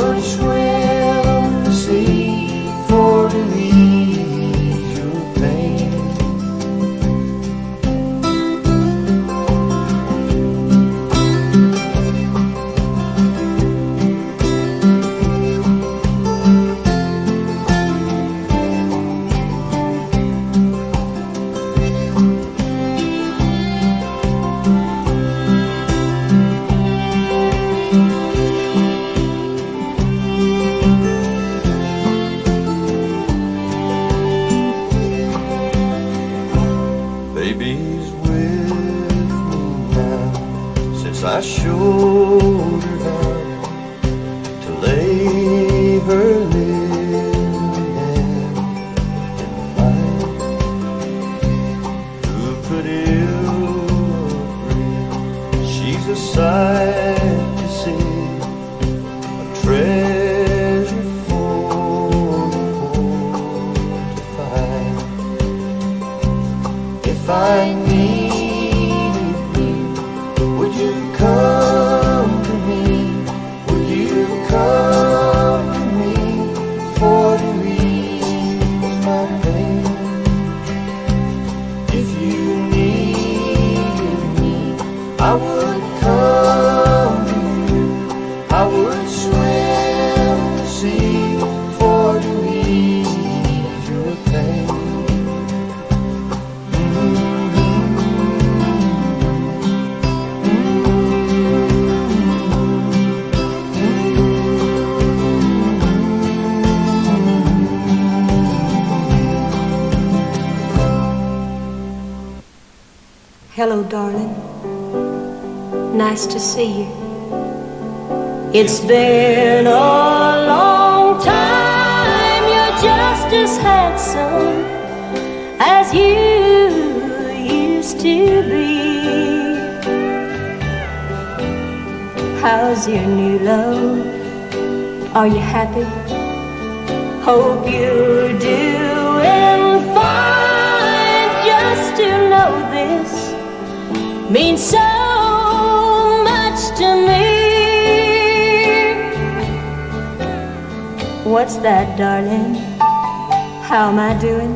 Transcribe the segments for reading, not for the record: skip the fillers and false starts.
would swim the sea for to ease your pain. Baby's with me now, since I showed her how to lay her living hand in mine. Who could ill agree? She's a sight to see, a treasure for the poor to find. If I needed you, would you come to me? Would you come to me for to ease my pain? If you needed me, I would come to you. I would swim the sea for to ease your pain. Hello, darling. Nice to see you. It's been a long time. You're just as handsome as you used to be. How's your new love? Are you happy? Hope you're doing fine. Just to know this means so much to me. What's that, darling? How am I doing?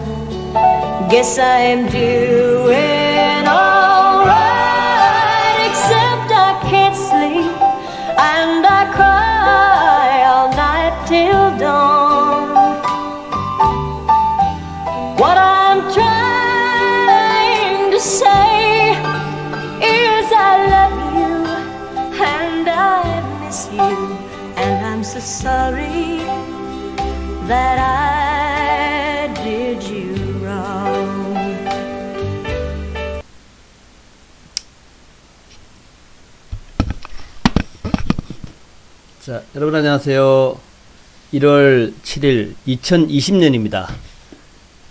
Guess I'm doing alright, except I can't sleep and I cry all night till dawn. What I'm trying to say is I love you and I miss you, and I'm so sorry that I did you wrong. 자, 여러분 안녕하세요. 1월 7일 2020년입니다.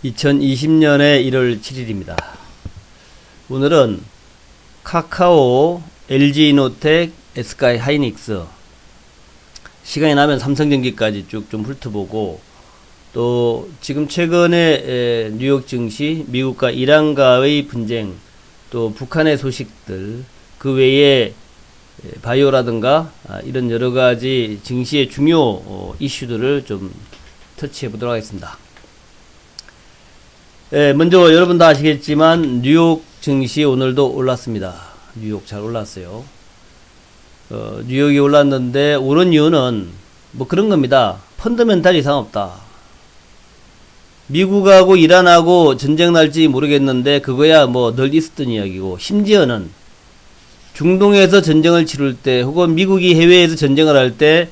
2020년의 1월 7일입니다. 오늘은 카카오, LG이노텍, SK 하이닉스, 시간이 나면 삼성전기까지 쭉 좀 훑어보고, 또 지금 최근에 뉴욕 증시, 미국과 이란과의 분쟁, 또 북한의 소식들, 그 외에 바이오라든가 이런 여러가지 증시의 중요 이슈들을 좀 터치해 보도록 하겠습니다. 먼저 여러분 다 아시겠지만 뉴욕 증시 오늘도 올랐습니다. 뉴욕 잘 올랐어요. 뉴욕이 올랐는데 오른 이유는 뭐 그런 겁니다. 펀더멘탈 이상 없다. 미국하고 이란하고 전쟁 날지 모르겠는데 그거야 뭐 늘 있었던 이야기고, 심지어는 중동에서 전쟁을 치룰 때 혹은 미국이 해외에서 전쟁을 할 때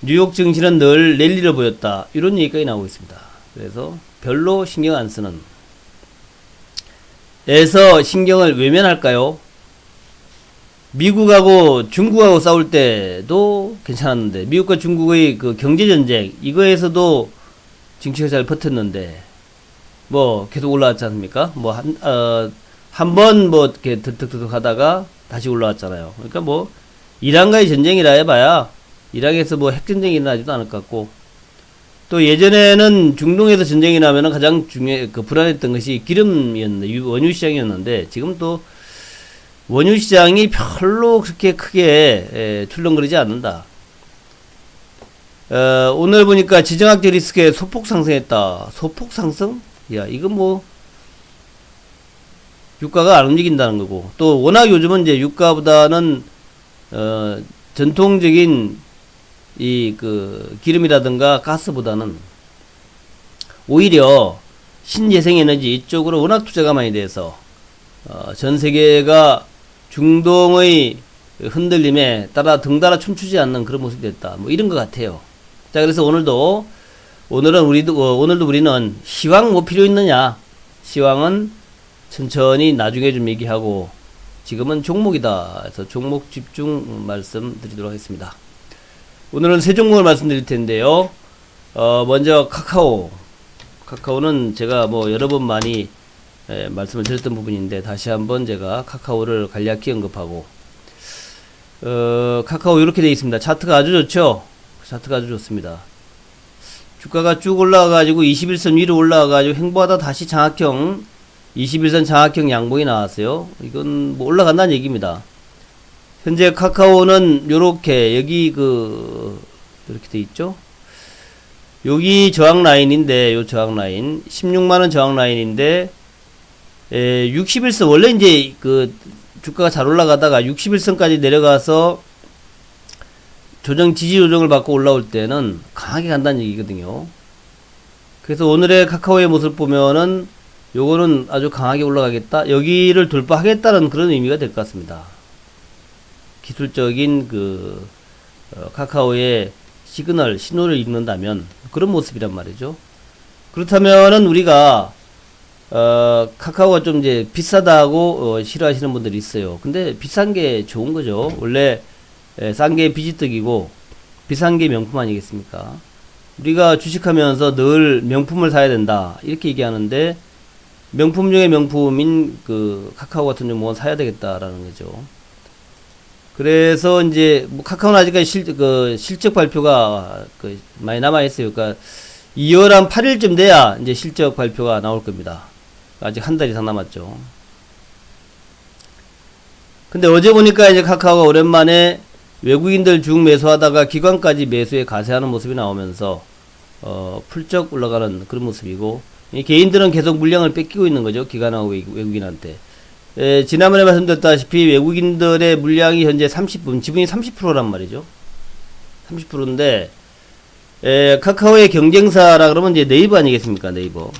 뉴욕 증시는 늘 랠리를 보였다, 이런 얘기까지 나오고 있습니다. 그래서 별로 신경 안 쓰는, 에서 신경을 외면할까요? 미국하고 중국하고 싸울 때도 괜찮았는데, 미국과 중국의 그 경제전쟁, 이거에서도 증시가 잘 버텼는데, 뭐, 계속 올라왔지 않습니까? 뭐, 한 번 뭐, 이렇게 득득득 하다가 다시 올라왔잖아요. 그러니까 뭐, 이란과의 전쟁이라 해봐야, 이란에서 뭐 핵전쟁이 일어나지도 않을 것 같고, 또 예전에는 중동에서 전쟁이 나면은 가장 불안했던 것이 기름이었는데, 원유 시장이었는데, 지금 또 원유 시장이 별로 그렇게 크게 출렁거리지 않는다. 오늘 보니까 지정학적 리스크에 소폭 상승했다. 소폭 상승? 야, 이건 뭐, 유가가 안 움직인다는 거고. 또, 워낙 요즘은 이제 유가보다는, 전통적인 기름이라든가 가스보다는 오히려 신재생에너지 이쪽으로 워낙 투자가 많이 돼서, 전 세계가 중동의 흔들림에 따라 등달아 춤추지 않는 그런 모습이 됐다. 뭐 이런 것 같아요. 자, 그래서 오늘도 우리는 시황 뭐 필요 있느냐? 시황은 천천히 나중에 좀 얘기하고 지금은 종목이다. 그래서 종목 집중 말씀드리도록 하겠습니다. 오늘은 세 종목을 말씀드릴 텐데요. 먼저 카카오는 제가 뭐 여러 번 많이 말씀을 드렸던 부분인데 다시 한번 제가 카카오를 간략히 언급하고 카카오 이렇게 되어 있습니다. 차트가 아주 좋죠. 차트가 아주 좋습니다. 주가가 쭉 올라가가지고 21선 위로 올라가가지고 횡보하다 다시 장악형 21선 장악형 양봉이 나왔어요. 이건 뭐 올라간다는 얘기입니다. 현재 카카오는 요렇게 여기 이렇게 돼 있죠. 여기 저항 라인인데 요 저항 라인 16만원 저항 라인인데 61선 원래 이제 주가가 잘 올라가다가 61선까지 내려가서 지지 조정을 받고 올라올 때는 강하게 간다는 얘기거든요. 그래서 오늘의 카카오의 모습을 보면은 요거는 아주 강하게 올라가겠다. 여기를 돌파하겠다는 그런 의미가 될 것 같습니다. 기술적인 카카오의 신호를 읽는다면 그런 모습이란 말이죠. 그렇다면은 우리가 카카오가 좀 이제 비싸다고 싫어하시는 분들이 있어요. 근데 비싼 게 좋은 거죠. 원래 싼 게 비지떡이고 비싼 게 명품 아니겠습니까? 우리가 주식하면서 늘 명품을 사야 된다 이렇게 얘기하는데 명품 중에 명품인 카카오 같은 종목은 사야 되겠다라는 거죠. 그래서 이제 뭐 카카오는 아직까지 실적 발표가 많이 남아 있어요. 그러니까 2월 한 8일쯤 돼야 이제 실적 발표가 나올 겁니다. 아직 한 달 이상 남았죠. 근데 어제 보니까 이제 카카오가 오랜만에 외국인들 중 매수하다가 기관까지 매수에 가세하는 모습이 나오면서 풀쩍 올라가는 그런 모습이고 이 개인들은 계속 물량을 뺏기고 있는 거죠. 기관하고 외국인한테. 지난번에 말씀드렸다시피 외국인들의 물량이 현재 지분이 30%란 말이죠. 30%인데 카카오의 경쟁사라 그러면 이제 네이버 아니겠습니까? 네이버.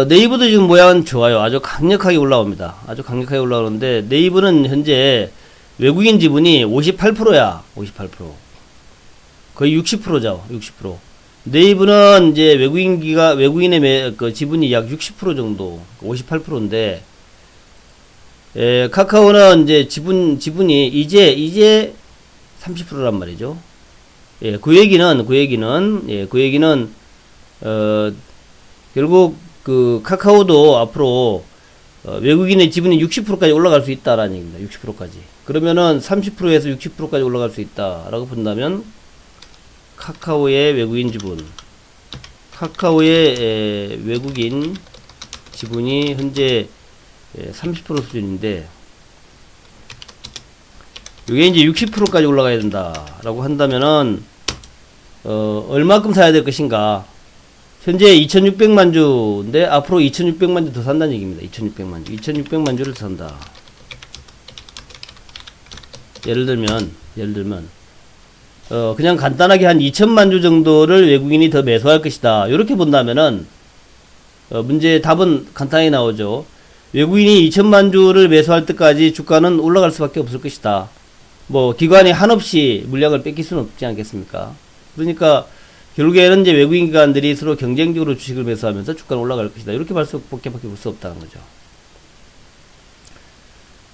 네이버도 지금 모양은 좋아요. 아주 강력하게 올라옵니다. 아주 강력하게 올라오는데 네이버는 현재 외국인 지분이 58%야. 58%. 거의 60%죠. 60%. 네이버는 이제 외국인의 지분이 약 60% 정도, 58%인데, 카카오는 이제 지분이 이제 30%란 말이죠. 그 얘기는, 결국 카카오도 앞으로, 외국인의 지분이 60%까지 올라갈 수 있다라는 얘기입니다. 60%까지. 그러면은 30%에서 60%까지 올라갈 수 있다라고 본다면, 카카오의 외국인 지분이 현재 30% 수준인데 이게 이제 60%까지 올라가야 된다라고 한다면은 얼마큼 사야 될 것인가? 현재 2,600만 주인데 앞으로 2,600만 주 더 산다는 얘기입니다. 2,600만 주를 산다. 예를 들면 그냥 간단하게 한 2천만 주 정도를 외국인이 더 매수할 것이다. 이렇게 본다면은, 답은 간단하게 나오죠. 외국인이 2천만 주를 매수할 때까지 주가는 올라갈 수밖에 없을 것이다. 뭐, 기관이 한없이 물량을 뺏길 수는 없지 않겠습니까? 그러니까, 결국에는 이제 외국인 기관들이 서로 경쟁적으로 주식을 매수하면서 주가는 올라갈 것이다. 이렇게 밖에 볼 수 없다는 거죠.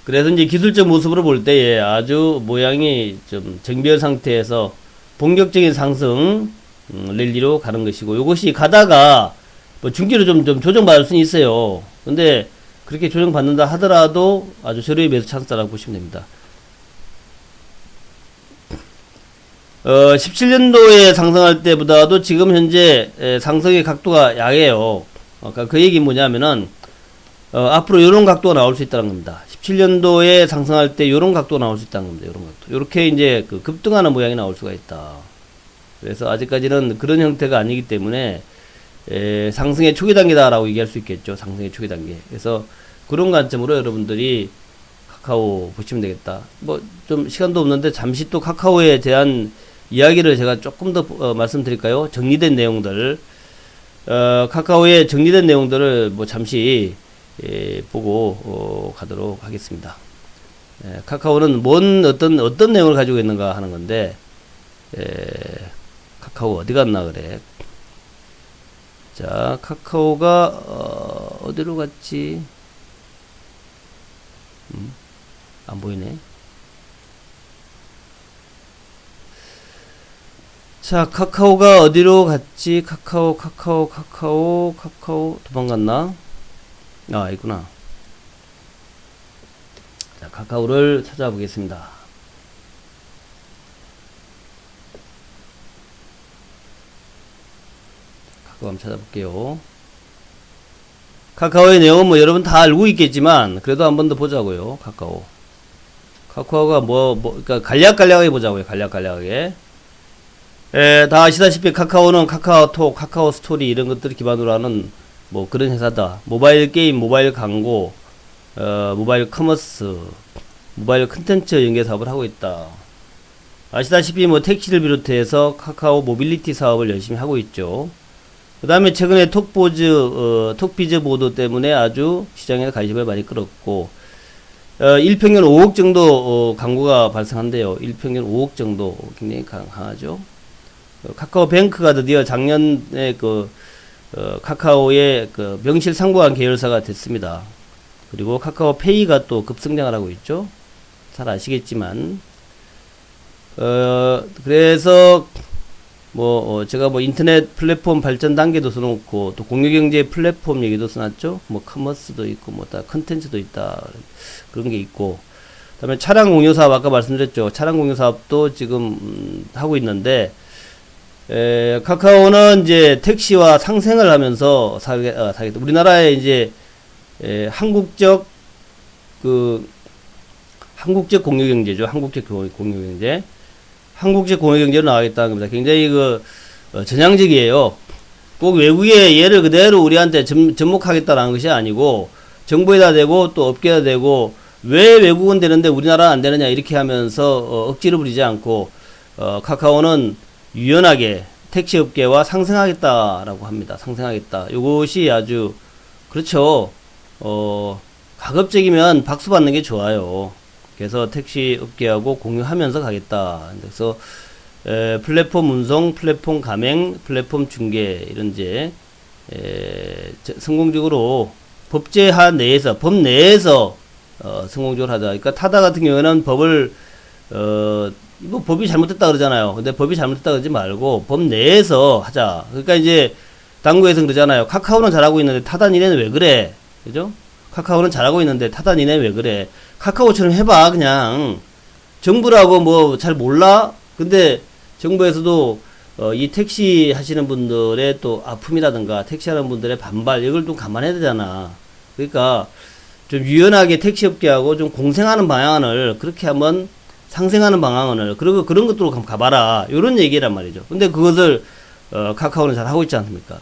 그래서 이제 기술적 모습으로 볼 때에 아주 모양이 좀 정비열 상태에서 본격적인 상승 랠리로 가는 것이고 요것이 가다가 뭐 중기로 좀 조정받을 수는 있어요. 근데 그렇게 조정받는다 하더라도 아주 저렴이 매수 찬스라고 보시면 됩니다. 17년도에 상승할 때보다도 지금 현재 상승의 각도가 약해요. 그러니까 그 얘기는 뭐냐면은 앞으로 이런 각도가 나올 수 있다는 겁니다. 17년도에 상승할 때 요런 각도 나올 수 있다는 겁니다. 요런 각도. 요렇게 이제 그 급등하는 모양이 나올 수가 있다. 그래서 아직까지는 그런 형태가 아니기 때문에 상승의 초기 단계다라고 얘기할 수 있겠죠. 상승의 초기 단계. 그래서 그런 관점으로 여러분들이 카카오 보시면 되겠다. 뭐 좀 시간도 없는데 잠시 또 카카오에 대한 이야기를 제가 조금 더 말씀드릴까요? 정리된 내용들. 카카오의 정리된 내용들을 뭐 잠시 보고 가도록 하겠습니다. 카카오는 어떤 내용을 가지고 있는가 하는 건데, 카카오 어디 갔나 그래. 자, 카카오가 어디로 갔지? 안 보이네. 자, 카카오가 어디로 갔지? 카카오 도망갔나? 아, 있구나. 자, 카카오를 찾아보겠습니다. 카카오 한번 찾아볼게요. 카카오의 내용은 뭐 여러분 다 알고 있겠지만 그래도 한 번 더 보자고요. 카카오가 그러니까 간략하게 보자고요. 간략하게. 다 아시다시피 카카오는 카카오톡, 카카오 스토리 이런 것들을 기반으로 하는 뭐 그런 회사다. 모바일 게임, 모바일 광고, 모바일 커머스, 모바일 컨텐츠 연계 사업을 하고 있다. 아시다시피 뭐 택시를 비롯해서 카카오 모빌리티 사업을 열심히 하고 있죠. 그 다음에 최근에 톡비즈 보도 때문에 아주 시장에 관심을 많이 끌었고, 일평균 5억 정도 광고가 발생한대요. 일평균 5억 정도 굉장히 강하죠. 카카오뱅크가 드디어 작년에 카카오의 명실상부한 계열사가 됐습니다. 그리고 카카오페이가 또 급성장을 하고 있죠. 잘 아시겠지만, 그래서 제가 인터넷 플랫폼 발전 단계도 써놓고, 또 공유경제 플랫폼 얘기도 써놨죠. 커머스도 있고, 다 컨텐츠도 있다. 그런 게 있고. 그 다음에 차량 공유 사업, 아까 말씀드렸죠. 차량 공유 사업도 지금 하고 있는데, 카카오는 이제 택시와 상생을 하면서 사겠다. 우리나라에 이제, 한국적 공유경제죠. 한국적 공유경제. 한국적 공유경제로 나가겠다는 겁니다. 굉장히 전향적이에요. 꼭 외국의 예를 그대로 우리한테 접목하겠다라는 것이 아니고, 정부에다 대고 또 업계에다 대고, 왜 외국은 되는데 우리나라는 안 되느냐 이렇게 하면서 억지를 부리지 않고, 카카오는 유연하게 택시업계와 상생하겠다라고 합니다. 상생하겠다. 이것이 아주 그렇죠. 가급적이면 박수 받는 게 좋아요. 그래서 택시업계하고 공유하면서 가겠다. 그래서 플랫폼 운송, 플랫폼 가맹, 플랫폼 중개 이런 이제 성공적으로 법 내에서 성공적으로 하자. 그러니까 타다 같은 경우에는 법이 잘못됐다 그러잖아요. 근데 법이 잘못됐다 그러지 말고 법 내에서 하자. 그러니까 이제 당구에서 그러잖아요. 카카오는 잘하고 있는데 타다 니네는 왜 그래? 그죠? 카카오는 잘하고 있는데 타다 니네 왜 그래? 카카오처럼 해봐. 그냥 정부라고 잘 몰라? 근데 정부에서도 이 택시 하시는 분들의 또 아픔이라든가 택시 하는 분들의 반발 이걸 좀 감안해야 되잖아. 그러니까 좀 유연하게 택시업계하고 좀 공생하는 방향을 그렇게 한번 상생하는 방향을 그리고 그런 것들로 가봐라. 요런 얘기란 말이죠. 근데 그것을 카카오는 잘 하고 있지 않습니까?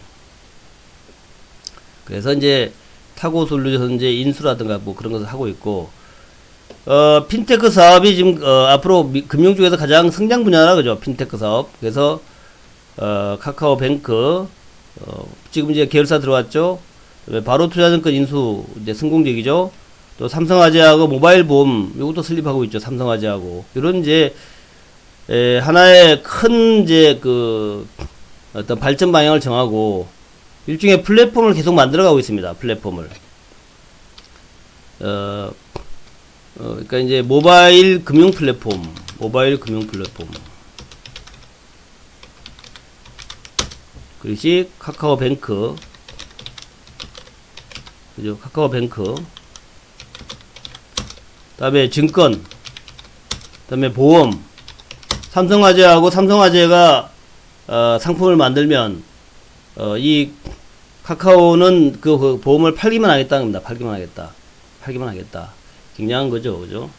그래서 이제 타고 솔루션 이제 인수라든가 그런 것을 하고 있고, 핀테크 사업이 지금 앞으로 금융 쪽에서 가장 성장 분야라 그죠. 핀테크 사업. 그래서 카카오뱅크 지금 이제 계열사 들어왔죠. 바로 투자증권 인수 이제 성공적이죠. 또 삼성화재하고 모바일 보험 이것도 설립하고 있죠. 삼성화재하고 이런 이제 하나의 큰 이제 어떤 발전 방향을 정하고 일종의 플랫폼을 계속 만들어가고 있습니다. 플랫폼을 그러니까 이제 모바일 금융 플랫폼 그것이 카카오뱅크 그죠? 카카오뱅크 다음에 증권 다음에 보험 삼성화재하고 삼성화재가 상품을 만들면 이 카카오는 그 보험을 팔기만 하겠다는 겁니다. 팔기만 하겠다. 굉장한 거죠. 그죠?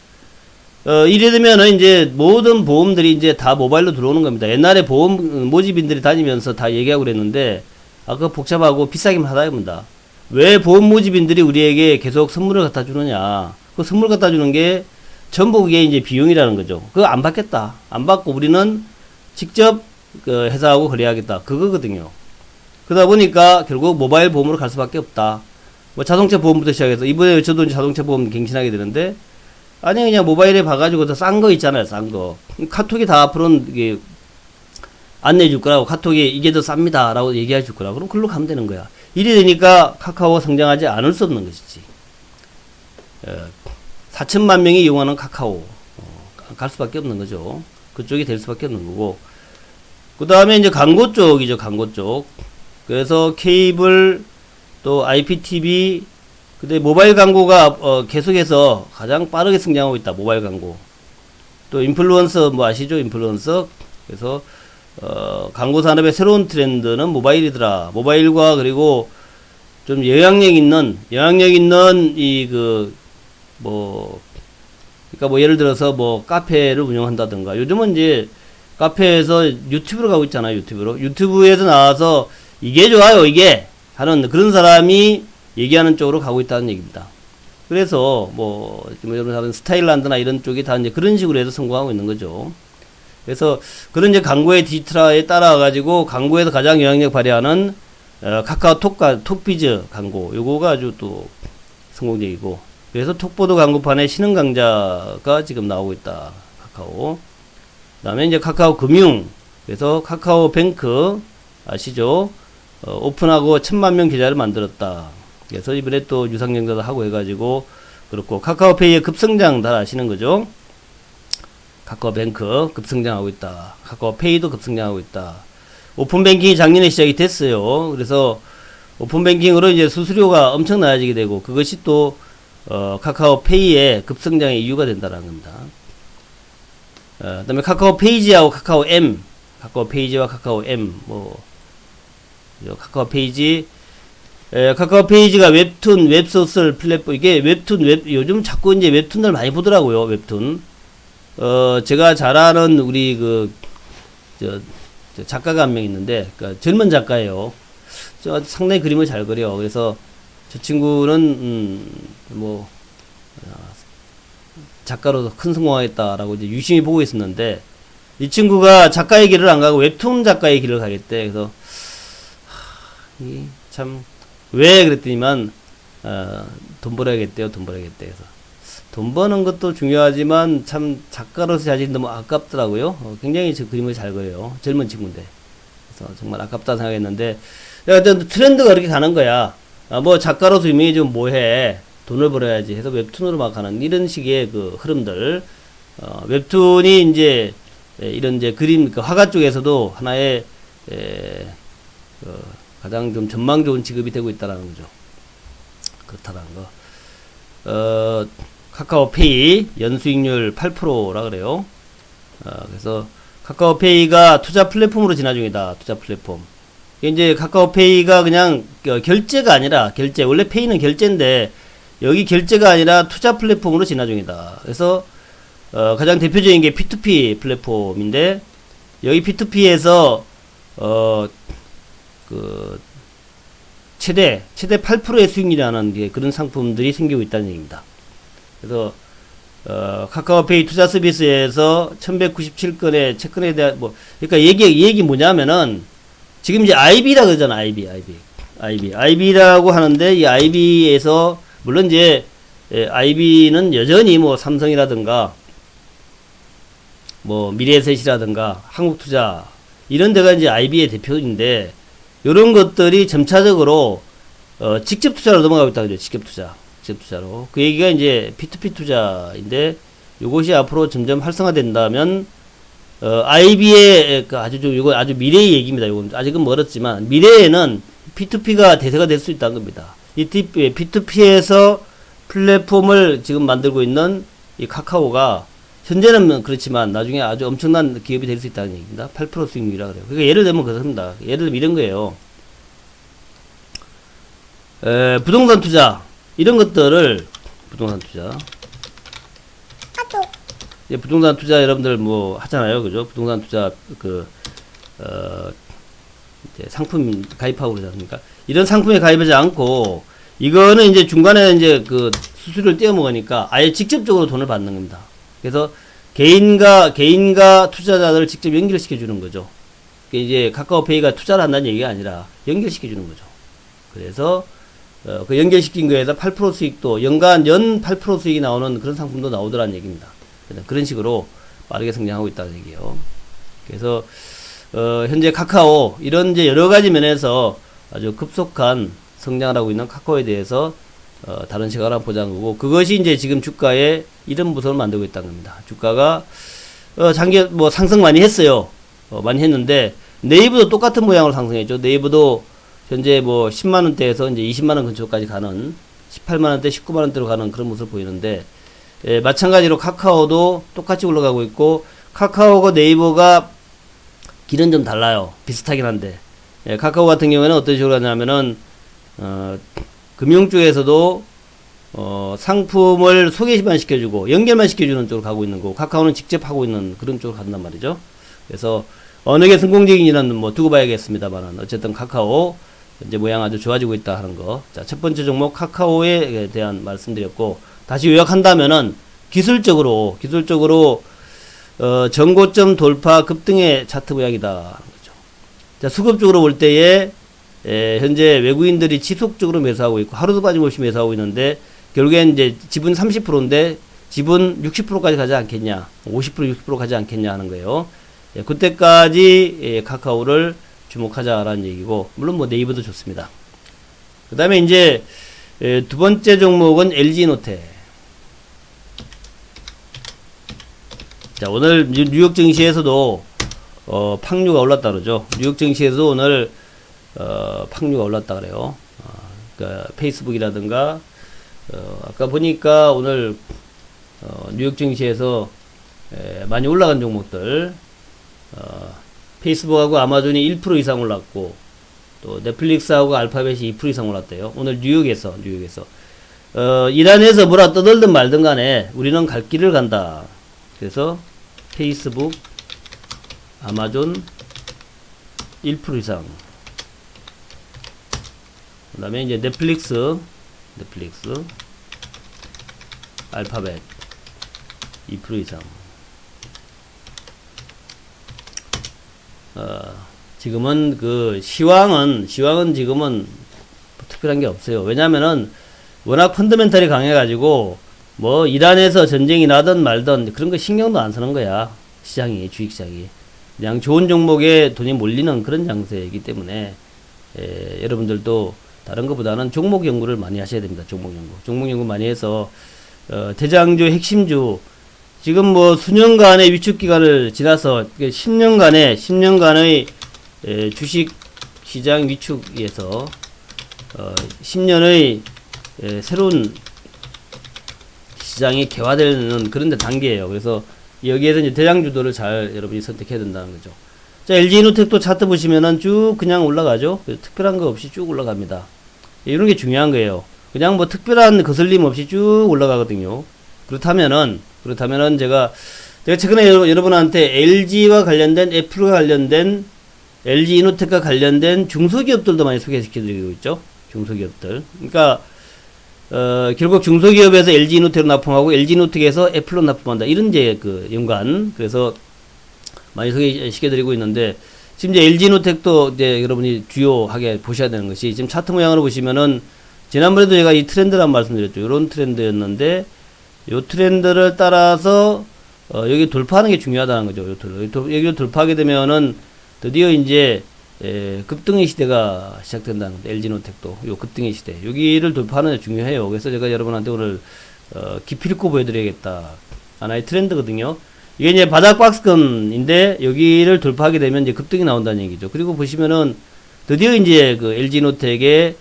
이래 되면은 이제 모든 보험들이 이제 다 모바일로 들어오는 겁니다. 옛날에 보험 모집인들이 다니면서 다 얘기하고 그랬는데, 아까 복잡하고 비싸기만 하다 입니다. 왜 보험 모집인들이 우리에게 계속 선물을 갖다 주느냐. 그 선물 갖다 주는 게 전부 그게 이제 비용이라는 거죠. 그거 안 받겠다. 안 받고 우리는 직접 그 회사하고 거래하겠다. 그거거든요. 그러다 보니까 결국 모바일 보험으로 갈 수밖에 없다. 뭐 자동차 보험부터 시작해서 이번에 저도 이제 자동차 보험 갱신하게 되는데, 아니 그냥 모바일에 봐가지고 더 싼 거 있잖아요. 싼 거. 카톡이 다 앞으로는 이게 안내해 줄 거라고, 카톡이 이게 더 쌉니다 라고 얘기해 줄 거라고. 그럼 글로 가면 되는 거야. 이래 되니까 카카오가 성장하지 않을 수 없는 것이지. 4천만 명이 이용하는 카카오 갈 수밖에 없는 거죠. 그쪽이 될 수밖에 없는 거고. 그 다음에 이제 광고 쪽이죠. 광고 쪽. 그래서 케이블 또 IPTV, 근데 모바일 광고가 계속해서 가장 빠르게 성장하고 있다. 모바일 광고. 또 인플루언서 뭐 아시죠? 인플루언서. 그래서 광고 산업의 새로운 트렌드는 모바일이더라. 모바일과 그리고 좀 영향력 있는 그러니까 뭐 예를 들어서 뭐 카페를 운영한다든가. 요즘은 이제 카페에서 유튜브로 가고 있잖아요. 유튜브에서 나와서 이게 좋아요, 이게 하는 그런 사람이 얘기하는 쪽으로 가고 있다는 얘기입니다. 그래서 뭐 여러분 하는 스타일란드나 이런 쪽이 다 이제 그런 식으로 해서 성공하고 있는 거죠. 그래서 그런 이제 광고의 디지털화에 따라 가지고 광고에서 가장 영향력 발휘하는 카카오톡과 톡비즈 광고, 요거가 아주 또 성공적이고, 그래서 톡보드 광고판에 신흥 강자가 지금 나오고 있다. 카카오. 그다음에 이제 카카오 금융, 그래서 카카오뱅크 아시죠? 오픈하고 1000만 명 계좌를 만들었다. 그래서 이번에 또 유상증자도 하고 해가지고 그렇고, 카카오페이의 급성장 다 아시는 거죠? 카카오뱅크 급성장하고 있다. 카카오페이도 급성장하고 있다. 오픈뱅킹이 작년에 시작이 됐어요. 그래서 오픈뱅킹으로 이제 수수료가 엄청 낮아지게 되고, 그것이 또 카카오페이의 급성장의 이유가 된다는 겁니다. 그 다음에 카카오페이지하고 카카오M, 카카오페이지와 카카오M, 카카오페이지가 웹툰, 웹소설 플랫폼, 이게 요즘 자꾸 이제 웹툰들 많이 보더라고요, 웹툰. 제가 잘 아는 우리 저 작가가 한 명 있는데, 그러니까 젊은 작가예요. 상당히 그림을 잘 그려. 그래서 저 친구는, 작가로서 큰 성공하겠다라고 이제 유심히 보고 있었는데, 이 친구가 작가의 길을 안 가고 웹툰 작가의 길을 가겠대. 그래서, 왜 그랬더니만, 돈 벌어야겠대요, 돈 벌어야겠대. 그래서, 돈 버는 것도 중요하지만 참 작가로서 자신이 너무 아깝더라고요. 굉장히 저 그림을 잘 그려요. 젊은 친구인데. 그래서 정말 아깝다 생각했는데, 트렌드가 그렇게 가는 거야. 뭐 작가로서 유명해지면 뭐해. 돈을 벌어야지 해서 웹툰으로 막 가는 이런 식의 그 흐름들. 웹툰이 이제 이런 이제 그림, 화가 쪽에서도 하나의 가장 좀 전망 좋은 직업이 되고 있다라는 거죠. 그렇다라는 거. 카카오페이 연수익률 8%라 그래요. 그래서 카카오페이가 투자 플랫폼으로 진화 중이다. 투자 플랫폼. 이제 카카오페이가 그냥 결제가 아니라, 원래 페이는 결제인데 여기 결제가 아니라 투자 플랫폼으로 진화 중이다. 그래서 가장 대표적인 게 P2P 플랫폼인데, 여기 P2P에서 최대 8%의 수익률이라는 그런 상품들이 생기고 있다는 얘기입니다. 그래서 카카오페이 투자 서비스에서 1197건의 채권에 대한 그러니까 얘기 뭐냐면은, 지금 이제 IB라 그러잖아. IB라고 하는데, 이 IB에서 물론 이제 IB는 여전히 뭐 삼성이라든가 뭐 미래에셋이라든가 한국투자 이런 데가 이제 IB의 대표인데, 이런 것들이 점차적으로 직접 투자로 넘어가고 있다 그죠. 직접 투자로. 그 얘기가 이제 P2P 투자인데, 요것이 앞으로 점점 활성화된다면, IB의 이거 아주 미래의 얘기입니다. 이건 아직은 멀었지만, 미래에는 P2P가 대세가 될 수 있다는 겁니다. 이 P2P에서 플랫폼을 지금 만들고 있는 이 카카오가, 현재는 그렇지만 나중에 아주 엄청난 기업이 될 수 있다는 얘기입니다. 8% 수익률이라 그래요. 그러니까 예를 들면 그렇습니다. 예를 들면 이런 거예요. 부동산 투자. 이런 것들을, 부동산 투자. 이제 부동산 투자 여러분들 뭐 하잖아요. 그죠? 부동산 투자 이제 상품 가입하고 그러지 않습니까? 이런 상품에 가입하지 않고 이거는 이제 중간에 이제 그 수수료를 떼어 먹으니까 아예 직접적으로 돈을 받는 겁니다. 그래서 개인과 투자자들을 직접 연결시켜 주는 거죠. 이제 카카오페이가 투자를 한다는 얘기가 아니라 연결시켜 주는 거죠. 그래서 그 연결시킨 거에서 8% 수익도 연 8% 수익이 나오는 그런 상품도 나오더라는 얘기입니다. 그런 식으로 빠르게 성장하고 있다는 얘기예요. 그래서 현재 카카오 이런 이제 여러 가지 면에서 아주 급속한 성장을 하고 있는 카카오에 대해서 다른 시각을 한번 보자는 거고, 그것이 이제 지금 주가에 이런 모습을 만들고 있다는 겁니다. 주가가 뭐 상승 많이 했어요. 많이 했는데 네이버도 똑같은 모양으로 상승했죠. 네이버도 현재 뭐 10만원대에서 이제 20만원 근처까지 가는 18만원대, 19만원대로 가는 그런 모습을 보이는데, 마찬가지로 카카오도 똑같이 올라가고 있고, 카카오가 네이버가 길은 좀 달라요. 비슷하긴 한데, 카카오 같은 경우에는 어떤 식으로 하냐면은 금융 쪽에서도 상품을 소개만 시켜주고 연결만 시켜주는 쪽으로 가고 있는 거고, 카카오는 직접 하고 있는 그런 쪽으로 간단 말이죠. 그래서 어느 게 성공적인지는 뭐 두고 봐야겠습니다만은, 어쨌든 카카오 이제 모양 아주 좋아지고 있다 하는 거. 자, 첫 번째 종목 카카오에 대한 말씀드렸고, 다시 요약한다면은 기술적으로 전고점 돌파 급등의 차트 모양이다 하는 거죠. 자, 수급적으로 볼 때에 현재 외국인들이 지속적으로 매수하고 있고 하루도 빠짐없이 매수하고 있는데, 결국엔 이제 지분 30%인데 지분 60%까지 가지 않겠냐, 50% 60% 가지 않겠냐 하는 거예요. 그때까지 카카오를 주목하자라는 얘기고, 물론 뭐 네이버도 좋습니다. 그 다음에 이제 두 번째 종목은 LG노텍. 자, 오늘 뉴욕 증시에서도 팡류가 올랐다 그러죠. 뉴욕 증시에서도 오늘 팡류가 올랐다 그래요. 그러니까 페이스북이라든가 아까 보니까 오늘 뉴욕 증시에서 많이 올라간 종목들, 페이스북하고 아마존이 1% 이상 올랐고, 또 넷플릭스하고 알파벳이 2% 이상 올랐대요. 오늘 뉴욕에서 이란에서 뭐라 떠들든 말든 간에 우리는 갈 길을 간다. 그래서 페이스북, 아마존 1% 이상. 그 다음에 이제 넷플릭스, 알파벳 2% 이상. 지금은 그 시황은 지금은 특별한 게 없어요. 왜냐면은 워낙 펀더멘탈이 강해가지고 뭐 이란에서 전쟁이 나든 말든 그런 거 신경도 안 쓰는 거야. 주식시장이. 그냥 좋은 종목에 돈이 몰리는 그런 장세이기 때문에 여러분들도 다른 것보다는 종목 연구를 많이 하셔야 됩니다. 종목 연구 많이 해서 대장주, 핵심주, 지금 뭐 수년간의 위축 기간을 지나서 10년간의 주식 시장 위축에서 10년의 새로운 시장이 개화되는 그런 데 단계예요. 그래서 여기에서 이제 대장주들을 잘 여러분이 선택해야 된다는 거죠. 자, LG노텍도 차트 보시면은 쭉 그냥 올라가죠. 특별한 거 없이 쭉 올라갑니다. 이런 게 중요한 거예요. 그냥 뭐 특별한 거슬림 없이 쭉 올라가거든요. 그렇다면은 제가 최근에 여러분한테 LG와 관련된, 애플과 관련된, LG이노텍과 관련된 중소기업들도 많이 소개시켜드리고 있죠. 중소기업들. 그러니까 결국 중소기업에서 LG이노텍으로 납품하고 LG이노텍에서 애플로 납품한다. 이런 이제 그 연관. 그래서 많이 소개시켜드리고 있는데, 지금 이제 LG이노텍도 이제 여러분이 주요하게 보셔야 되는 것이, 지금 차트 모양으로 보시면은 지난번에도 제가 이 트렌드를 한번 말씀드렸죠. 이런 트렌드였는데, 요 트렌드를 따라서 여기 돌파하는 게 중요하다는 거죠. 여기를 돌파하게 되면은 드디어 이제 급등의 시대가 시작된다는 겁니다. LG노텍도 요 급등의 시대, 여기를 돌파하는 게 중요해요. 그래서 제가 여러분한테 오늘 깊이 있고 보여드려야겠다, 하나의 트렌드거든요. 이게 이제 바닥 박스권인데 여기를 돌파하게 되면 이제 급등이 나온다는 얘기죠. 그리고 보시면은 드디어 이제 그 LG노텍의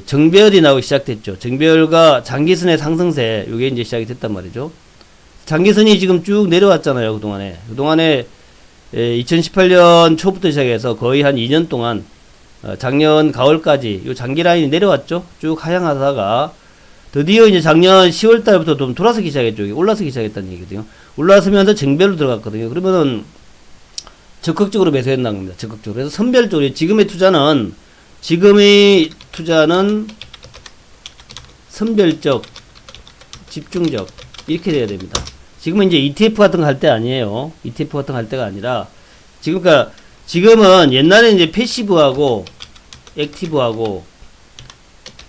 정배열이 나오기 시작됐죠. 정배열과 장기선의 상승세, 요게 이제 시작이 됐단 말이죠. 장기선이 지금 쭉 내려왔잖아요. 그동안에 2018년 초부터 시작해서 거의 한 2년 동안 작년 가을까지 요 장기 라인이 내려왔죠. 쭉 하향하다가 드디어 이제 작년 10월 달부터 좀 돌아서기 시작했죠. 올라서기 시작했다는 얘기거든요. 올라서면서 정배로 들어갔거든요. 그러면은 적극적으로 매수했다는 겁니다. 적극적으로. 그래서 선별적으로 지금의 투자는 선별적, 집중적 이렇게 돼야 됩니다. 지금은 이제 ETF 같은 거 할 때 아니에요. ETF 같은 거 할 때가 아니라 지금은 옛날에 이제 패시브하고 액티브하고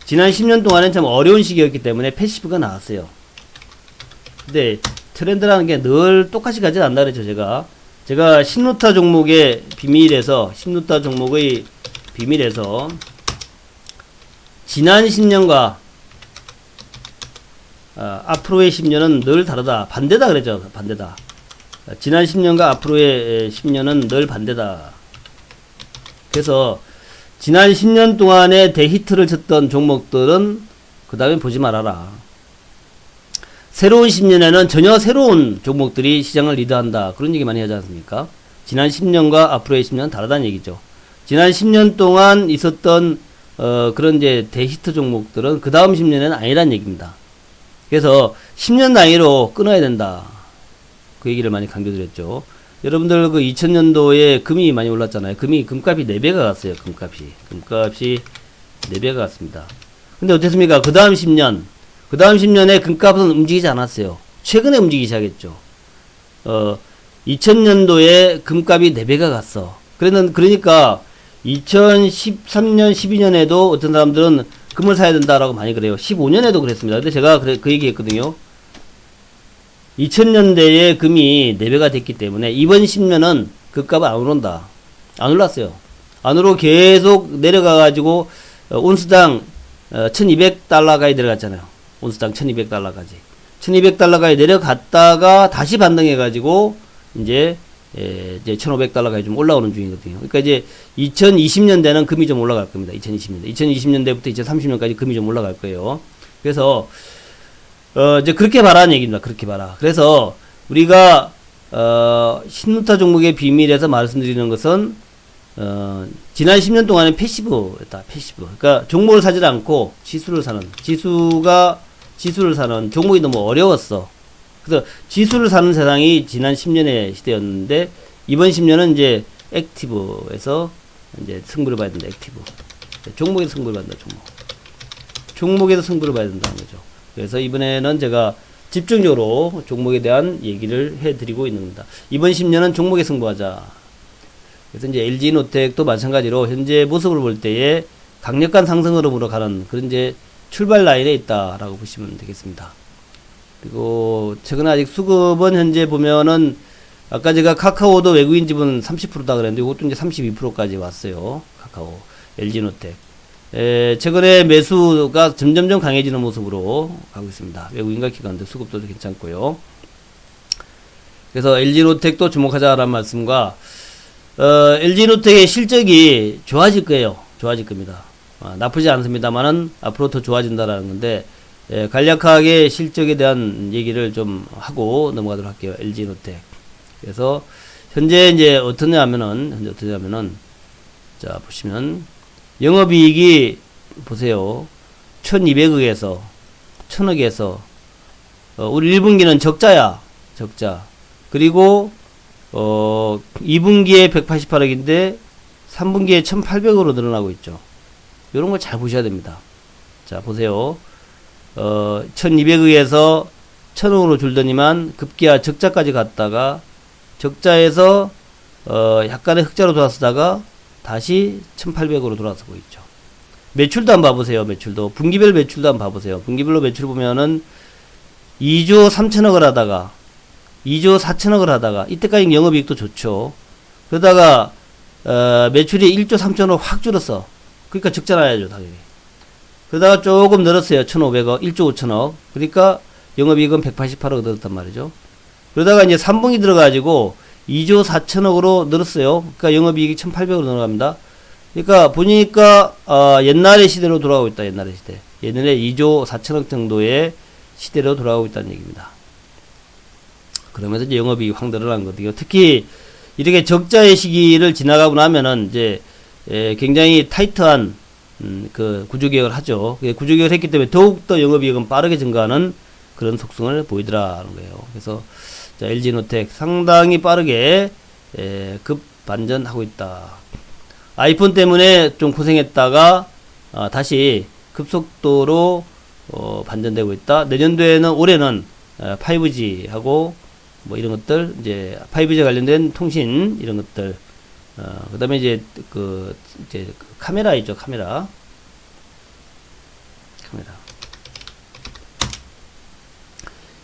지난 10년 동안은 참 어려운 시기였기 때문에 패시브가 나왔어요. 근데 트렌드라는 게 늘 똑같이 가지 않나 그랬죠. 제가 신루타 종목의 비밀에서 지난 10년과 앞으로의 10년은 늘 다르다. 반대다 그랬죠. 반대다. 지난 10년과 앞으로의 10년은 늘 반대다. 그래서 지난 10년 동안에 대히트를 쳤던 종목들은 그 다음에 보지 말아라. 새로운 10년에는 전혀 새로운 종목들이 시장을 리드한다. 그런 얘기 많이 하지 않습니까? 지난 10년과 앞으로의 10년은 다르다는 얘기죠. 지난 10년 동안 있었던 그런 이제 대히트 종목들은 그 다음 10년에는 아니란 얘기입니다. 그래서 10년 단위로 끊어야 된다. 그 얘기를 많이 강조드렸죠. 여러분들 그 2000년도에 금이 많이 올랐잖아요. 금값이 4배가 갔어요. 금값이 4배가 갔습니다. 근데 어땠습니까? 그 다음 10년에 금값은 움직이지 않았어요. 최근에 움직이기 시작했죠. 2000년도에 금값이 4배가 갔어. 그러니까 2013년, 12년에도 어떤 사람들은 금을 사야 된다라고 많이 그래요. 15년에도 그랬습니다. 근데 제가 그 얘기 했거든요. 2000년대에 금이 4배가 됐기 때문에 이번 10년은 금값은 안 오른다. 안 올랐어요. 안으로 계속 내려가가지고 온스당 1200달러까지 내려갔잖아요. 온스당 1200달러까지. 1200달러까지 내려갔다가 다시 반등해가지고 이제 1500달러까지 좀 올라오는 중이거든요. 그러니까 이제 2020년대는 금이 좀 올라갈 겁니다. 2020년대부터 2030년까지 금이 좀 올라갈 거예요. 그래서 이제 그렇게 봐라는 얘기입니다. 그렇게 봐라. 그래서 우리가 신루타 종목의 비밀에서 말씀드리는 것은 지난 10년 동안은 패시브였다. 패시브. 그러니까 종목을 사지 않고 지수를 사는 종목이 너무 어려웠어. 그래서 지수를 사는 세상이 지난 10년의 시대였는데 이번 10년은 이제 액티브에서 이제 승부를 봐야 된다. 액티브. 종목에서 승부를 봐야 된다. 종목에서 승부를 봐야 된다는 거죠. 그래서 이번에는 제가 집중적으로 종목에 대한 얘기를 해드리고 있는 겁니다. 이번 10년은 종목에 승부하자. 그래서 이제 LG노텍도 마찬가지로 현재 모습을 볼 때에 강력한 상승 흐름으로 가는 그런 이제 출발 라인에 있다라고 보시면 되겠습니다. 그리고 최근에 아직 수급은 현재 보면은 아까 제가 카카오도 외국인 지분 30%다 그랬는데 이것도 이제 32%까지 왔어요. 카카오, LG노텍. 최근에 매수가 점점점 강해지는 모습으로 가고 있습니다. 외국인과 기관들 수급도 괜찮고요. 그래서 LG노텍도 주목하자라는 말씀과 LG노텍의 실적이 좋아질 거예요. 좋아질 겁니다. 나쁘지 않습니다만은 앞으로 더 좋아진다라는 건데 간략하게 실적에 대한 얘기를 좀 하고 넘어가도록 할게요. LG노텍. 그래서 현재 이제 어떠냐면은 자 보시면 영업이익이 보세요. 1200억에서 1000억에서 우리 1분기는 적자야. 적자. 그리고 2분기에 188억인데 3분기에 1800억으로 늘어나고 있죠. 이런 걸 잘 보셔야 됩니다. 자 보세요. 1200억에서 1000억으로 줄더니만 급기야 적자까지 갔다가 적자에서 약간의 흑자로 돌아서다가 다시 1800으로 돌아서고 있죠. 매출도 한번 봐보세요. 매출도 분기별 매출도 한번 봐보세요. 분기별로 매출 보면은 2조 3천억을 하다가 2조 4천억을 하다가 이때까지 영업이익도 좋죠. 그러다가 매출이 1조 3천억 확 줄었어. 그러니까 적자 나야죠 당연히. 그러다가 조금 늘었어요. 1,500억 1조 5천억. 그러니까 영업이익은 188억 늘었단 말이죠. 그러다가 이제 3분기 들어가지고 2조 4천억으로 늘었어요. 그러니까 영업이익이 1,800으로 늘어갑니다. 그러니까 보니까 옛날의 시대로 돌아가고 있다. 옛날의 시대. 옛날에 2조 4천억 정도의 시대로 돌아가고 있다는 얘기입니다. 그러면서 이제 영업이익이 확 늘어난 거거든요. 특히 이렇게 적자의 시기를 지나가고 나면은 이제 굉장히 타이트한 그 구조개혁을 하죠. 구조개혁을 했기 때문에 더욱더 영업이익은 빠르게 증가하는 그런 속성을 보이더라는 거예요. 그래서 자, LG노텍 상당히 빠르게 급 반전하고 있다. 아이폰 때문에 좀 고생했다가 다시 급속도로 반전되고 있다. 내년도에는 올해는 5G하고 뭐 이런 것들 이제 5G 관련된 통신 이런 것들 그다음에 이제 이제 카메라 있죠. 카메라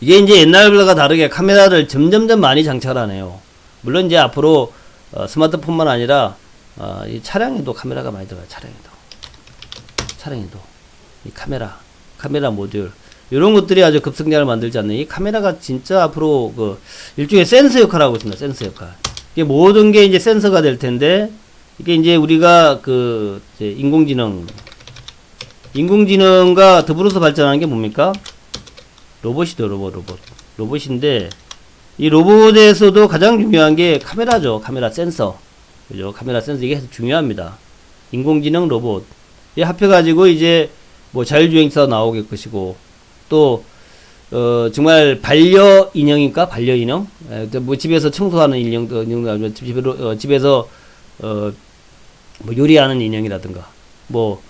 이게 이제 옛날과 다르게 카메라를 점점점 많이 장착을 하네요. 물론 이제 앞으로 스마트폰만 아니라 이 차량에도 카메라가 많이 들어가요. 차량에도 이 카메라 모듈 이런 것들이 아주 급성장을 만들지 않는 이 카메라가 진짜 앞으로 그 일종의 센서 역할을 하고 있습니다. 센서 역할. 이게 모든 게 이제 센서가 될 텐데 이게 이제 우리가 이제 인공지능과 더불어서 발전하는 게 뭡니까? 로봇이죠. 로봇인데 이 로봇에서도 가장 중요한 게 카메라죠. 카메라 센서. 그죠? 카메라 센서 이게 중요합니다. 인공지능 로봇. 이 합해가지고 이제 뭐 자율주행차 나오게 것이고 또 정말 반려인형인가? 반려인형? 뭐 집에서 청소하는 인형도 집에서 뭐 요리하는 인형이라든가 뭐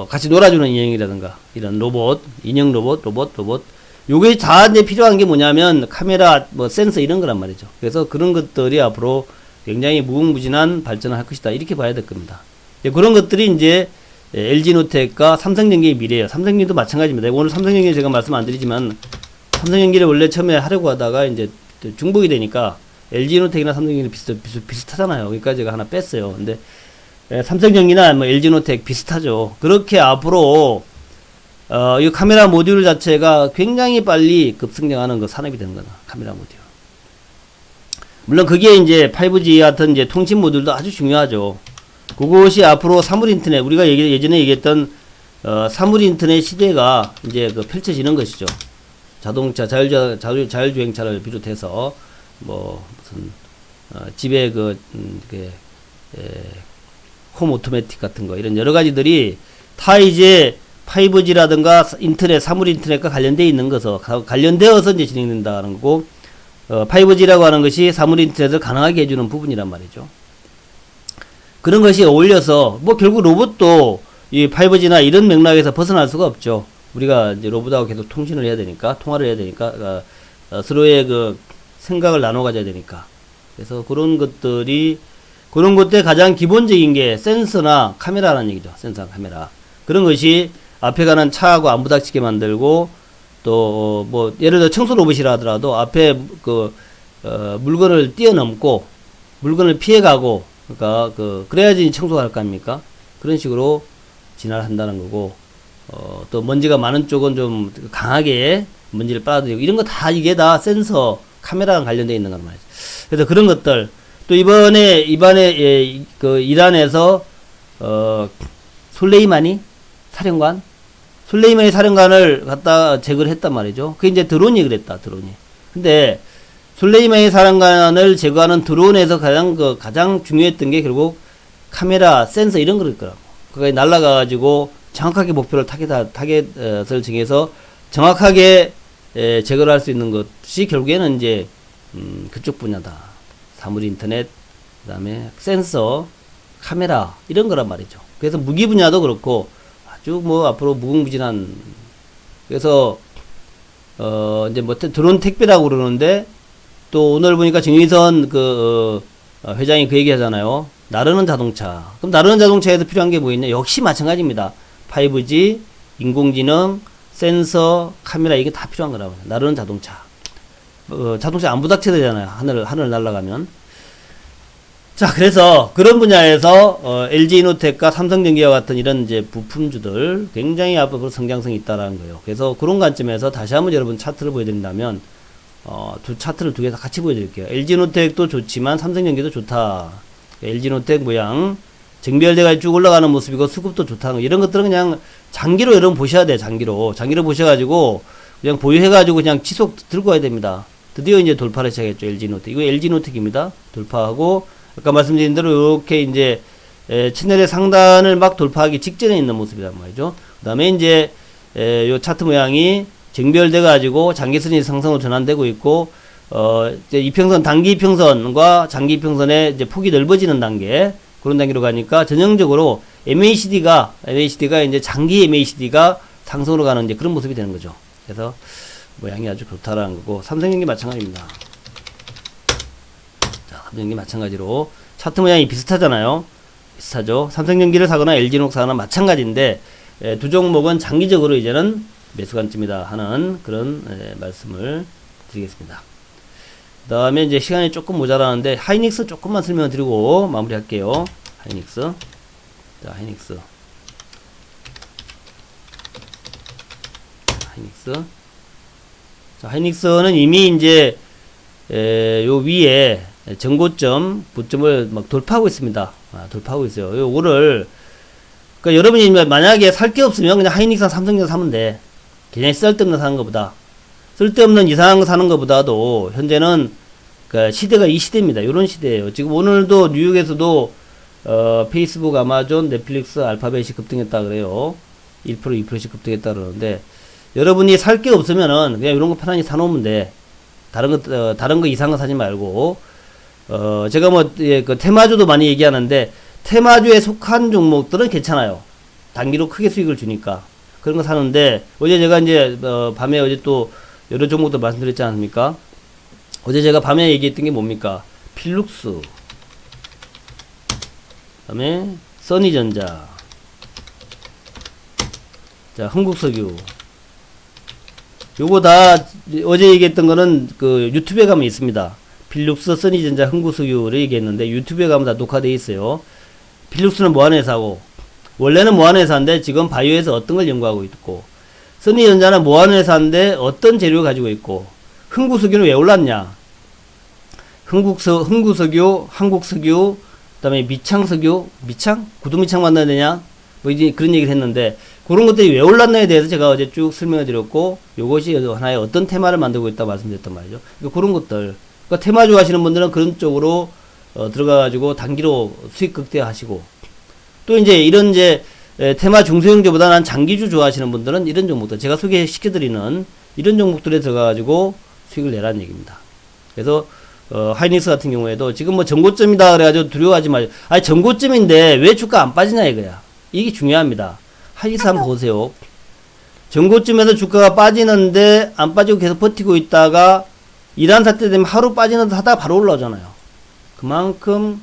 같이 놀아주는 인형이라든가 이런 로봇, 인형 로봇. 요게 다 이제 필요한 게 뭐냐면 카메라, 뭐 센서 이런 거란 말이죠. 그래서 그런 것들이 앞으로 굉장히 무궁무진한 발전을 할 것이다. 이렇게 봐야 될 겁니다. 그런 것들이 이제 LG노텍과 삼성전기의 미래예요. 삼성전기도 마찬가지입니다. 오늘 삼성전기 제가 말씀 안 드리지만 삼성전기를 원래 처음에 하려고 하다가 이제 중복이 되니까 LG노텍이나 삼성전기는 비슷하잖아요. 그러니까 제가 하나 뺐어요. 근데 삼성전기나 뭐 LG노텍 비슷하죠. 그렇게 앞으로 이 카메라 모듈 자체가 굉장히 빨리 급성장하는 그 산업이 되는 거다. 카메라 모듈. 물론 그게 이제 5G 같은 이제 통신 모듈도 아주 중요하죠. 그것이 앞으로 사물 인터넷, 우리가 예전에 얘기했던 사물 인터넷 시대가 이제 펼쳐지는 것이죠. 자동차, 자율주행차를 비롯해서 뭐 무슨 집에 홈 오토매틱 같은 거 이런 여러 가지들이 다 이제 5G라든가 인터넷, 사물 인터넷과 관련되어 있는 것서 관련되어서 이제 진행된다는 거고 5G라고 하는 것이 사물 인터넷을 가능하게 해주는 부분이란 말이죠. 그런 것이 어울려서 뭐 결국 로봇도 이 5G나 이런 맥락에서 벗어날 수가 없죠. 우리가 이제 로봇하고 계속 통신을 해야 되니까, 통화를 해야 되니까 서로의 그 생각을 나눠 가져야 되니까. 그래서 그런 것들이 그런 것들 가장 기본적인 게 센서나 카메라라는 얘기죠. 센서나 카메라. 그런 것이 앞에 가는 차하고 안 부닥치게 만들고 또 뭐 예를 들어 청소 로봇이라 하더라도 앞에 물건을 뛰어넘고 물건을 피해가고 그러니까 그래야지 청소가 할 거 아닙니까? 그런 식으로 진화를 한다는 거고 또 먼지가 많은 쪽은 좀 강하게 먼지를 빨아들이고 이런 거 다 이게 다 센서 카메라랑 관련되어 있는 거란 말이죠. 그래서 그런 것들 또 이번에 이란에서 솔레이마니 사령관을 갖다 제거를 했단 말이죠. 그게 이제 드론이 그랬다, 드론이. 근데, 솔레이마니 사령관을 제거하는 드론에서 가장 중요했던 게 결국 카메라, 센서 이런 거일 거라고. 그게 날아가가지고 정확하게 목표를 타겟을 정해서 정확하게 제거를 할 수 있는 것이 결국에는 이제, 그쪽 분야다. 사물 인터넷, 그 다음에 센서, 카메라, 이런 거란 말이죠. 그래서 무기 분야도 그렇고, 아주 뭐 앞으로 무궁무진한 그래서 이제 뭐 드론 택배라고 그러는데 또 오늘 보니까 정의선 회장이 그 얘기 하잖아요. 나르는 자동차. 그럼 나르는 자동차에서 필요한 게 뭐 있냐? 역시 마찬가지입니다. 5G, 인공지능, 센서, 카메라 이게 다 필요한 거라고. 나르는 자동차. 자동차 안 부닥쳐야 되잖아요. 하늘 날아가면. 자, 그래서 그런 분야에서 LG노텍과 삼성전기와 같은 이런 이제 부품주들 굉장히 앞으로 성장성이 있다라는 거예요. 그래서 그런 관점에서 다시 한번 여러분 차트를 보여드린다면 두 차트를 두 개 다 같이 보여드릴게요. LG노텍도 좋지만 삼성전기도 좋다. LG노텍 모양 정비열대가 쭉 올라가는 모습이고 수급도 좋다는 거. 이런 것들은 그냥 장기로 여러분 보셔야 돼요. 장기로 보셔가지고 그냥 보유해가지고 그냥 지속 들고 가야 됩니다. 드디어 이제 돌파를 시작했죠. LG노텍. 이거 LG노텍입니다. 돌파하고 아까 말씀드린 대로 이렇게 이제 채널의 상단을 막 돌파하기 직전에 있는 모습이란 말이죠. 그 다음에 이제 요 차트 모양이 쟁별돼 가지고 장기선이 상승으로 전환되고 있고, 이제 이평선, 단기 이평선과 장기 이평선의 이제 폭이 넓어지는 단계, 그런 단계로 가니까 전형적으로 MACD가 이제 장기 MACD가 상승으로 가는 이제 그런 모습이 되는 거죠. 그래서 모양이 아주 좋다라는 거고, 삼성전기 마찬가지입니다. 자, 삼성전기 마찬가지로 차트 모양이 비슷하잖아요. 비슷하죠. 삼성전기를 사거나 LG전력 사거나 마찬가지인데, 두 종목은 장기적으로 이제는 매수 관점이다 하는 그런 말씀을 드리겠습니다. 그 다음에 이제 시간이 조금 모자라는데 하이닉스 조금만 설명드리고 마무리할게요. 하이닉스. 자, 하이닉스. 자, 하이닉스는 이미 이제 요 위에 전고점, 고점을 막 돌파하고 있습니다. 돌파하고 있어요. 요거를, 그러니까 여러분이 만약에 살 게 없으면 그냥 하이닉스나 삼성전자 사면 돼. 그냥 쓸데없는 거 사는 것보다. 쓸데없는 이상한 거 사는 것보다도 현재는 그 시대가 이 시대입니다. 요런 시대예요. 지금 오늘도 뉴욕에서도 페이스북, 아마존, 넷플릭스, 알파벳이 급등했다 그래요. 1%, 2%씩 급등했다 그러는데, 여러분이 살 게 없으면은 그냥 이런 거 편안히 사놓으면 돼. 다른 거 이상한 거 사지 말고, 제가 뭐, 그 테마주도 많이 얘기하는데, 테마주에 속한 종목들은 괜찮아요. 단기로 크게 수익을 주니까. 그런 거 사는데, 어제 제가 이제, 밤에 어제 또 여러 종목도 말씀드렸지 않습니까? 어제 제가 밤에 얘기했던 게 뭡니까? 필룩스. 그 다음에, 써니전자. 자, 흥국석유. 요거 다 어제 얘기했던 거는 그 유튜브에 가면 있습니다. 필룩스, 써니전자, 흥국석유를 얘기했는데 유튜브에 가면 다 녹화되어 있어요. 필룩스는 뭐하는 회사고, 원래는 뭐하는 회사인데 지금 바이오에서 어떤 걸 연구하고 있고, 써니전자는 뭐하는 회사인데 어떤 재료를 가지고 있고, 흥국석유는 왜 올랐냐? 흥국석유, 한국석유, 그 다음에 미창석유, 구두미창 만나야 되냐? 뭐 이제 그런 얘기를 했는데, 그런 것들이 왜 올랐나에 대해서 제가 어제 쭉 설명해 드렸고, 요것이 하나의 어떤 테마를 만들고 있다 말씀드렸단 말이죠. 그러니까 그런 것들. 그러니까 테마 좋아하시는 분들은 그런 쪽으로 들어가가지고 단기로 수익 극대화하시고, 또 이제 이런 이제 테마 중소형주보다 난 장기주 좋아하시는 분들은 이런 종목들, 제가 소개시켜드리는 이런 종목들에 들어가가지고 수익을 내라는 얘기입니다. 그래서 하이닉스 같은 경우에도 지금 뭐 전고점이다 그래가지고 두려워하지 마세요. 아니, 전고점인데 왜 주가 안 빠지냐 이거야. 이게 중요합니다. 하이닉스 한번 보세요. 전고점에서 주가가 빠지는데 안 빠지고 계속 버티고 있다가 이란 사태 되면 하루 빠지는 듯 하다가 바로 올라오잖아요. 그만큼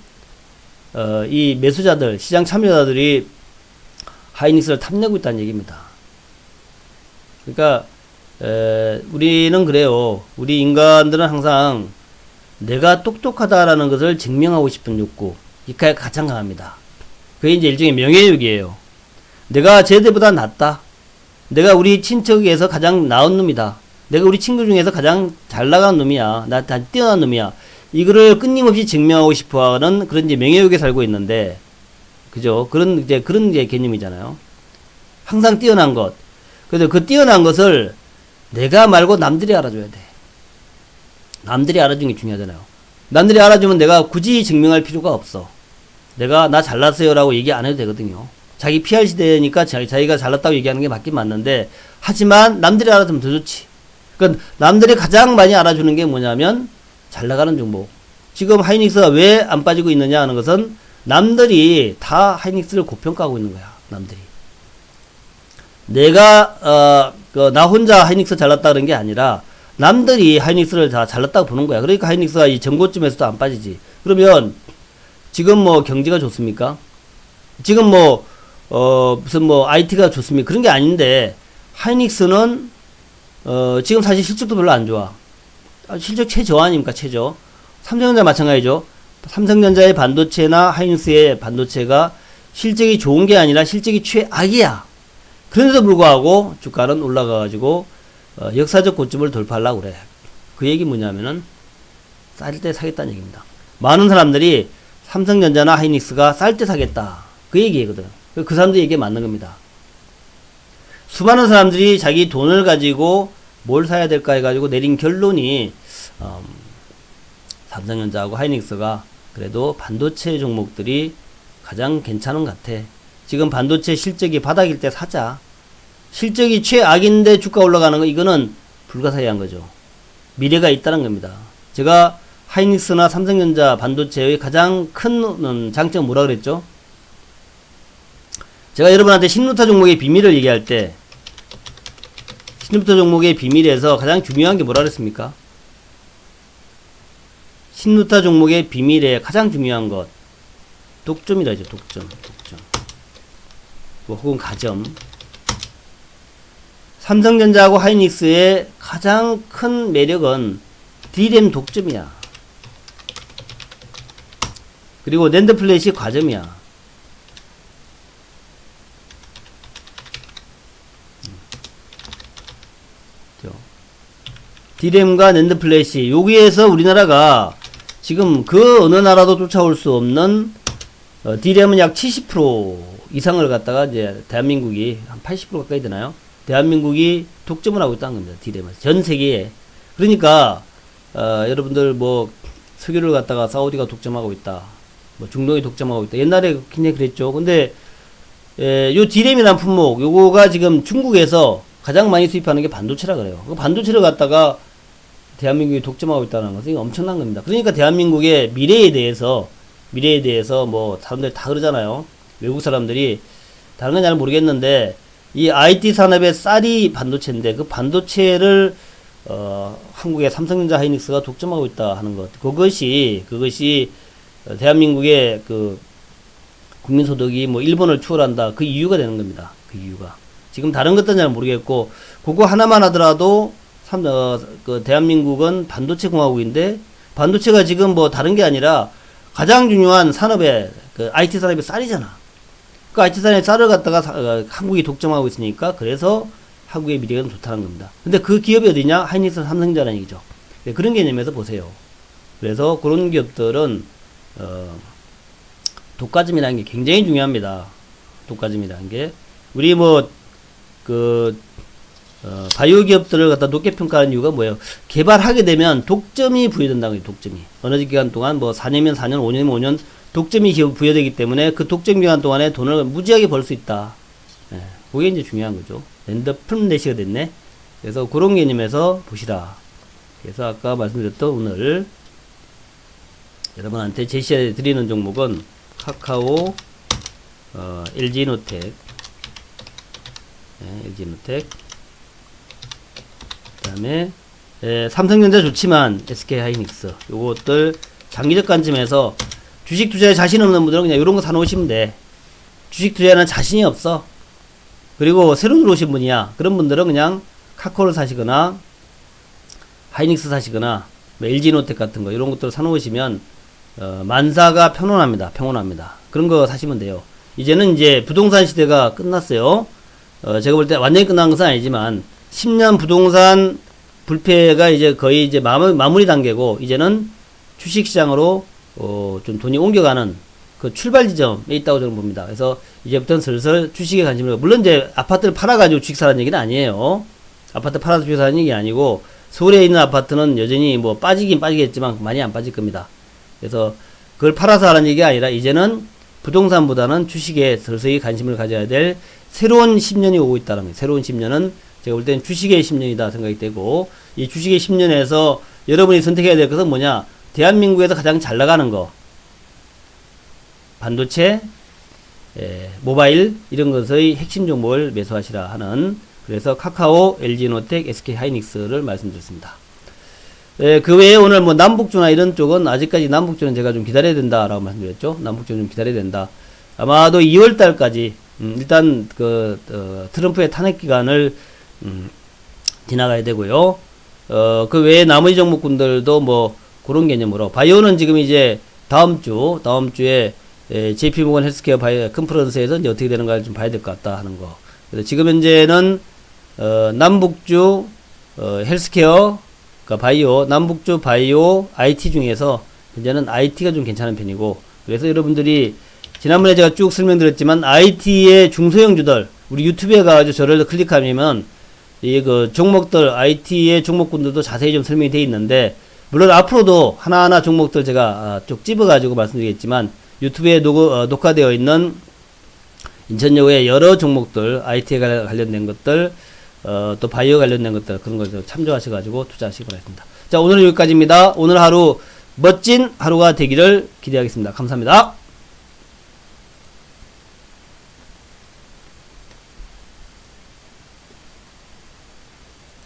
이 매수자들, 시장 참여자들이 하이닉스를 탐내고 있다는 얘기입니다. 그러니까 우리는 그래요. 우리 인간들은 항상 내가 똑똑하다라는 것을 증명하고 싶은 욕구, 이게 가장 강합니다. 그게 이제 일종의 명예욕이에요. 내가 쟤들보다 낫다. 내가 우리 친척에서 가장 나은 놈이다. 내가 우리 친구 중에서 가장 잘 나가는 놈이야. 나 다 뛰어난 놈이야. 이거를 끊임없이 증명하고 싶어 하는 그런 이제 명예욕에 살고 있는데, 그죠? 그런 이제 개념이잖아요. 항상 뛰어난 것. 그래서 그 뛰어난 것을 내가 말고 남들이 알아줘야 돼. 남들이 알아주는 게 중요하잖아요. 남들이 알아주면 내가 굳이 증명할 필요가 없어. 내가 나 잘났어요라고 얘기 안 해도 되거든요. 자기 PR 시대니까 자기가 잘났다고 얘기하는 게 맞긴 맞는데, 하지만 남들이 알아주면 더 좋지. 그러니까 남들이 가장 많이 알아주는 게 뭐냐면 잘 나가는 종목. 지금 하이닉스가 왜 안 빠지고 있느냐 하는 것은 남들이 다 하이닉스를 고평가하고 있는 거야. 남들이. 내가 나 혼자 하이닉스 잘났다 그런 게 아니라 남들이 하이닉스를 다 잘났다고 보는 거야. 그러니까 하이닉스가 이 전고점에서도 안 빠지지. 그러면 지금 뭐 경제가 좋습니까? 지금 뭐 무슨 뭐 IT가 좋습니까? 그런 게 아닌데, 하이닉스는 지금 사실 실적도 별로 안 좋아. 실적 최저 아닙니까? 최저. 삼성전자 마찬가지죠. 삼성전자의 반도체나 하이닉스의 반도체가 실적이 좋은 게 아니라 실적이 최악이야. 그런데도 불구하고 주가는 올라가가지고 역사적 고점을 돌파하려고 그래. 그 얘기 뭐냐면은 쌀 때 사겠다는 얘기입니다. 많은 사람들이 삼성전자나 하이닉스가 쌀 때 사겠다, 그 얘기거든. 그 사람들 얘기에 맞는 겁니다. 수많은 사람들이 자기 돈을 가지고 뭘 사야 될까 해가지고 내린 결론이 삼성전자하고 하이닉스가 그래도 반도체 종목들이 가장 괜찮은 것 같아. 지금 반도체 실적이 바닥일 때 사자. 실적이 최악인데 주가 올라가는 거 이거는 불가사의한 거죠. 미래가 있다는 겁니다. 제가 하이닉스나 삼성전자 반도체의 가장 큰 장점은 뭐라 그랬죠? 제가 여러분한테 신루타 종목의 비밀을 얘기할 때 신루타 종목의 비밀에서 가장 중요한 게 뭐라 그랬습니까? 신루타 종목의 비밀에 가장 중요한 것 독점이라 하죠. 독점 뭐 혹은 가점. 삼성전자하고 하이닉스의 가장 큰 매력은 D램 독점이야. 그리고 낸드 플래시 과점이야. D램과 낸드 플래시 여기에서 우리나라가 지금 그 어느 나라도 쫓아올 수 없는 D램은 약 70% 이상을 갖다가 이제 대한민국이 한 80% 가까이 되나요? 대한민국이 독점을 하고 있다는 겁니다. D램에서 전 세계에. 그러니까 여러분들 뭐 석유를 갖다가 사우디가 독점하고 있다. 뭐 중동이 독점하고 있다. 옛날에 굉장히 그랬죠. 근데 요 D램이라는 품목 요거가 지금 중국에서 가장 많이 수입하는 게 반도체라 그래요. 그 반도체를 갖다가 대한민국이 독점하고 있다는 것은 엄청난 겁니다. 그러니까 대한민국의 미래에 대해서 뭐 사람들 다 그러잖아요. 외국 사람들이 다른 건 잘 모르겠는데 이 IT 산업의 쌀이 반도체인데 그 반도체를 한국의 삼성전자 하이닉스가 독점하고 있다 하는 것. 그것이 대한민국의 그 국민소득이 뭐 일본을 추월한다. 그 이유가 되는 겁니다. 그 이유가. 지금 다른 것들은 잘 모르겠고 그거 하나만 하더라도 그 대한민국은 반도체 공화국인데 반도체가 지금 뭐 다른 게 아니라 가장 중요한 산업의 그 IT 산업의 쌀이잖아. 그 IT 산업의 쌀을 갖다가 한국이 독점하고 있으니까 그래서 한국의 미래가 좋다는 겁니다. 근데 그 기업이 어디냐? 하이닉스, 삼성전자라는 얘기죠. 네, 그런 개념에서 보세요. 그래서 그런 기업들은 독과점이라는 게 굉장히 중요합니다. 독과점이라는 게 우리 뭐 바이오 기업들을 갖다 높게 평가하는 이유가 뭐예요? 개발하게 되면 독점이 부여된다는 거예요. 독점이 어느 기간 동안 뭐 4년이면 4년, 5년이면 5년 독점이 부여되기 때문에 그 독점 기간 동안에 돈을 무지하게 벌 수 있다. 예, 그게 이제 중요한 거죠. 랜더 플랫시가 됐네. 그래서 그런 개념에서 보시라. 그래서 아까 말씀드렸던 오늘 여러분한테 제시해 드리는 종목은 카카오, LG노텍, LG노텍, 그 다음에 삼성전자 좋지만 SK 하이닉스 요것들 장기적 관점에서 주식 투자에 자신 없는 분들은 그냥 이런 거 사놓으시면 돼. 주식 투자에는 자신이 없어. 그리고 새로 들어오신 분이야. 그런 분들은 그냥 카카오를 사시거나 하이닉스 사시거나 뭐 LG노텍 같은 거 이런 것들을 사놓으시면 만사가 평온합니다. 그런 거 사시면 돼요. 이제는 이제 부동산 시대가 끝났어요. 제가 볼 때 완전히 끝난 것은 아니지만 10년 부동산 불패가 이제 거의 이제 마무리 단계고 이제는 주식시장으로 좀 돈이 옮겨가는 그 출발 지점에 있다고 저는 봅니다. 그래서 이제부터는 슬슬 주식에 관심을 물론 이제 아파트를 팔아가지고 주식 사라는 얘기는 아니에요. 아파트 팔아서 주식 사라는 얘기 아니고 서울에 있는 아파트는 여전히 뭐 빠지긴 빠지겠지만 많이 안 빠질 겁니다. 그래서 그걸 팔아서 하라는 얘기가 아니라 이제는 부동산보다는 주식에 서서히 관심을 가져야 될 새로운 10년이 오고 있다는 거예요. 새로운 10년은 제가 볼 때는 주식의 10년이다 생각이 되고 이 주식의 10년에서 여러분이 선택해야 될 것은 뭐냐? 대한민국에서 가장 잘 나가는 거 반도체, 모바일 이런 것의 핵심 종목을 매수하시라 하는 그래서 카카오, LG노텍, SK 하이닉스를 말씀드렸습니다. 그 외에 오늘 뭐 남북주나 이런 쪽은 아직까지 남북주는 제가 좀 기다려야 된다라고 말씀드렸죠. 남북주는 좀 기다려야 된다. 아마도 2월 달까지 일단 트럼프의 탄핵 기간을 지나가야 되고요. 그 외에 나머지 종목군들도 뭐 그런 개념으로 바이오는 지금 이제 다음 주에 JP모건 헬스케어 바이오 컨퍼런스에서 이제 어떻게 되는가 좀 봐야 될 것 같다 하는 거. 그래서 지금 현재는 남북주 헬스케어 그러니까 바이오 남북주 바이오 IT 중에서 현재는 IT가 좀 괜찮은 편이고 그래서 여러분들이 지난번에 제가 쭉 설명드렸지만 IT의 중소형주들 우리 유튜브에 가가지고 저를 클릭하면 이 그 종목들 IT의 종목군들도 자세히 좀 설명이 되어 있는데 물론 앞으로도 하나하나 종목들 제가 쭉 집어가지고 말씀드리겠지만 유튜브에 녹화되어 있는 인천여고의 여러 종목들, IT에 관련된 것들, 또 바이오 관련된 것들, 그런 것들 참조하셔가지고 투자하시기 바랍니다. 자, 오늘은 여기까지입니다. 오늘 하루 멋진 하루가 되기를 기대하겠습니다. 감사합니다.